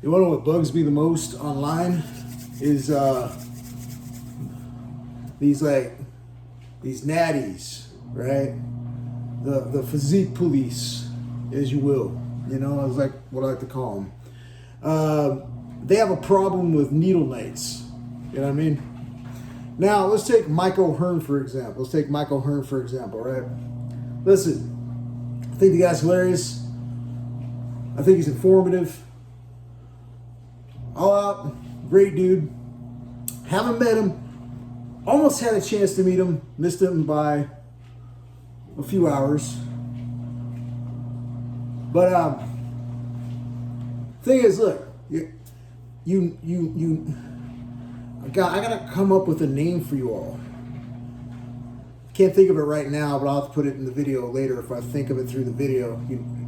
You want to know what bugs me the most online is these natties, right? The physique police, as you will. You know, is like what I like to call them. They have a problem with needle nights. You know what I mean? Now let's take Mike O'Hearn for example. Right? Listen, I think the guy's hilarious. I think he's informative. All out, great dude. Haven't met him. Almost had a chance to meet him. Missed him by a few hours. But thing is, look, I gotta come up with a name for you all. Can't think of it right now, but I'll have to put it in the video later if I think of it through the video.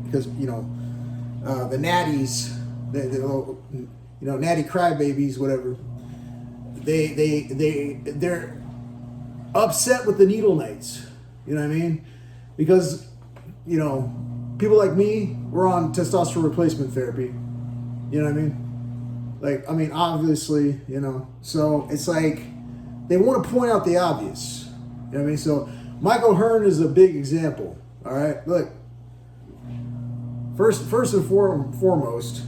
Because the natties, the natty crybabies, whatever. They're upset with the needle nights. You know what I mean? Because people like me, we're on testosterone replacement therapy. You know what I mean? Obviously, so it's like they want to point out the obvious. You know what I mean? So Mike O'Hearn is a big example. All right, look. First and foremost,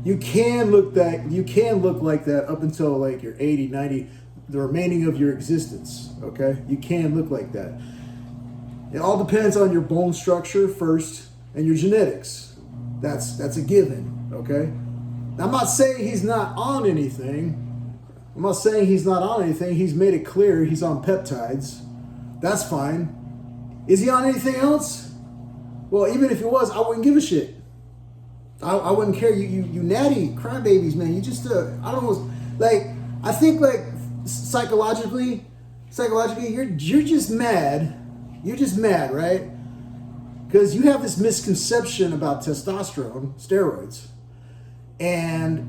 you can look like that up until like you're 80, 90, the remaining of your existence. Okay, you can look like that. It all depends on your bone structure first and your genetics. That's a given. Okay. Now, I'm not saying he's not on anything. He's made it clear he's on peptides. That's fine. Is he on anything else? Well, even if he was, I wouldn't give a shit. I wouldn't care. You natty crybabies, man. You just I don't know. Like, I think like psychologically, you're just mad. You're just mad, right? Because you have this misconception about testosterone, steroids, and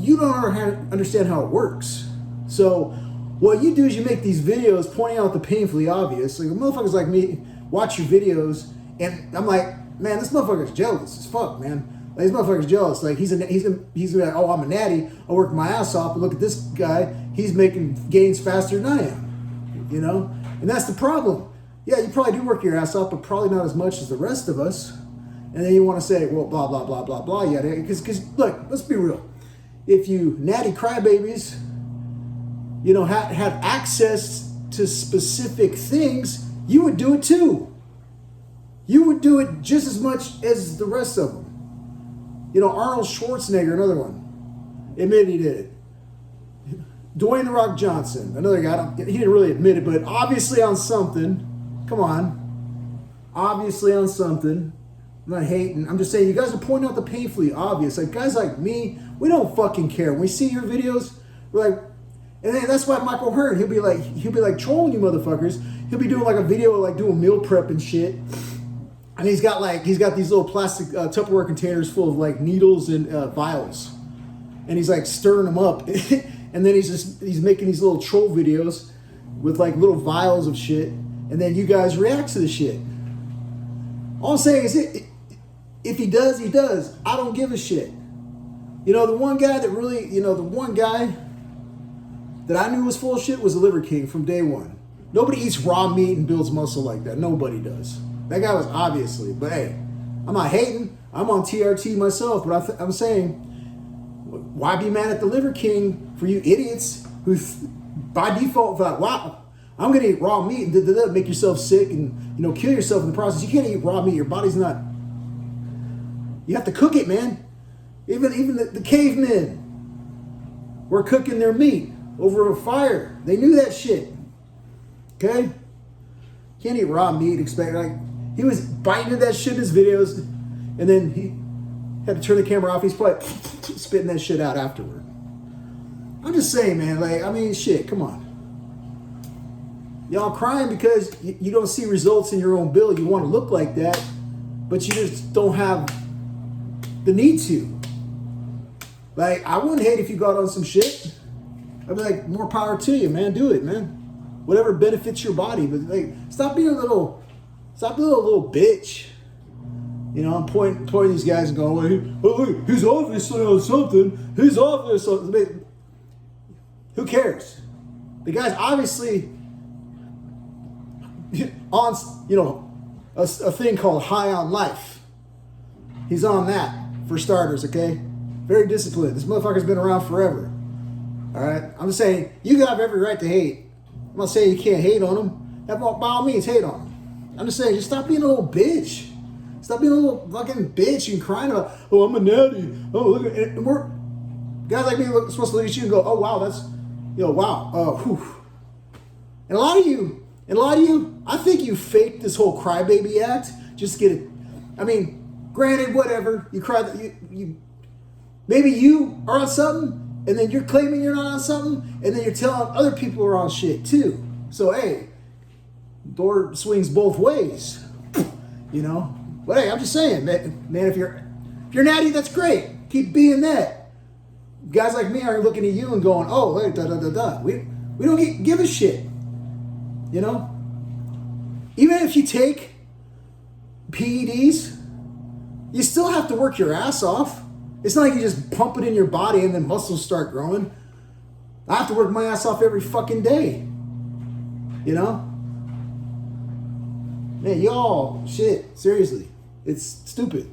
you don't understand how it works. So what you do is you make these videos pointing out the painfully obvious. Like, motherfuckers like me watch your videos, and I'm like, man, this motherfucker's jealous as fuck, man. Like, this motherfucker's jealous. Like, he's gonna be like, oh, I'm a natty. I work my ass off, but look at this guy. He's making gains faster than I am. And that's the problem. Yeah, you probably do work your ass off, but probably not as much as the rest of us. And then you want to say, well, blah, blah, blah, blah, blah, yeah. Because look, let's be real. If you natty crybabies, had access to specific things, you would do it too. You would do it just as much as the rest of them. Arnold Schwarzenegger, another one, admitted he did it. Dwayne "The Rock" Johnson, another guy, he didn't really admit it, but obviously on something. Come on. Obviously on something. I'm not hating. I'm just saying, you guys are pointing out the painfully obvious. Like, guys like me, we don't fucking care. When we see your videos, we're like, and then that's why Michael O'Hearn, he'll be like trolling you motherfuckers. He'll be doing like a video like doing meal prep and shit. And he's got these little plastic Tupperware containers full of like needles and vials. And he's like stirring them up. And then he's making these little troll videos with like little vials of shit. And then you guys react to the shit. All I'm saying is, if he does, he does. I don't give a shit. The one guy that I knew was full of shit was the Liver King from day one. Nobody eats raw meat and builds muscle like that. Nobody does. That guy was obviously. But hey, I'm not hating. I'm on TRT myself. But I'm saying, why be mad at the Liver King for you idiots who by default thought, wow, I'm going to eat raw meat and make yourself sick and, kill yourself in the process. You can't eat raw meat. Your body's not. You have to cook it, man. Even the cavemen were cooking their meat over a fire. They knew that shit. Okay? Can't eat raw meat. He was biting into that shit in his videos, and then he had to turn the camera off. He's probably spitting that shit out afterward. I'm just saying, man. Shit. Come on. Y'all crying because you don't see results in your own build. You want to look like that, but you just don't have the need to. Like, I wouldn't hate if you got on some shit. I'd be like, more power to you, man. Do it, man. Whatever benefits your body. But like, stop being a little bitch. You know, I'm pointing these guys and going, well, look, he's obviously on something. He's obviously on something. Who cares? The guy's obviously on, you know, a thing called high on life. He's on that, for starters, okay? Very disciplined. This motherfucker's been around forever. All right? I'm just saying, you have every right to hate. I'm not saying you can't hate on him. By all means, hate on him. I'm just saying, just stop being a little bitch. Stop being a little fucking bitch and crying about, oh, I'm a natty. Oh, look at it. And we're, guys like me are supposed to look at you and go, oh, wow, that's, you know, wow. Whew. And a lot of you, I think you faked this whole crybaby act just to get it. I mean, granted, whatever. You cry, you maybe you are on something, and then you're claiming you're not on something, and then you're telling other people are on shit too. So, hey, door swings both ways, you know? But hey, I'm just saying, man, if you're natty, that's great. Keep being that. Guys like me are looking at you and going, oh, hey, da. We don't give a shit, you know? Even if you take PEDs, you still have to work your ass off. It's not like you just pump it in your body and then muscles start growing. I have to work my ass off every fucking day, you know? Man, y'all, shit, seriously. It's stupid.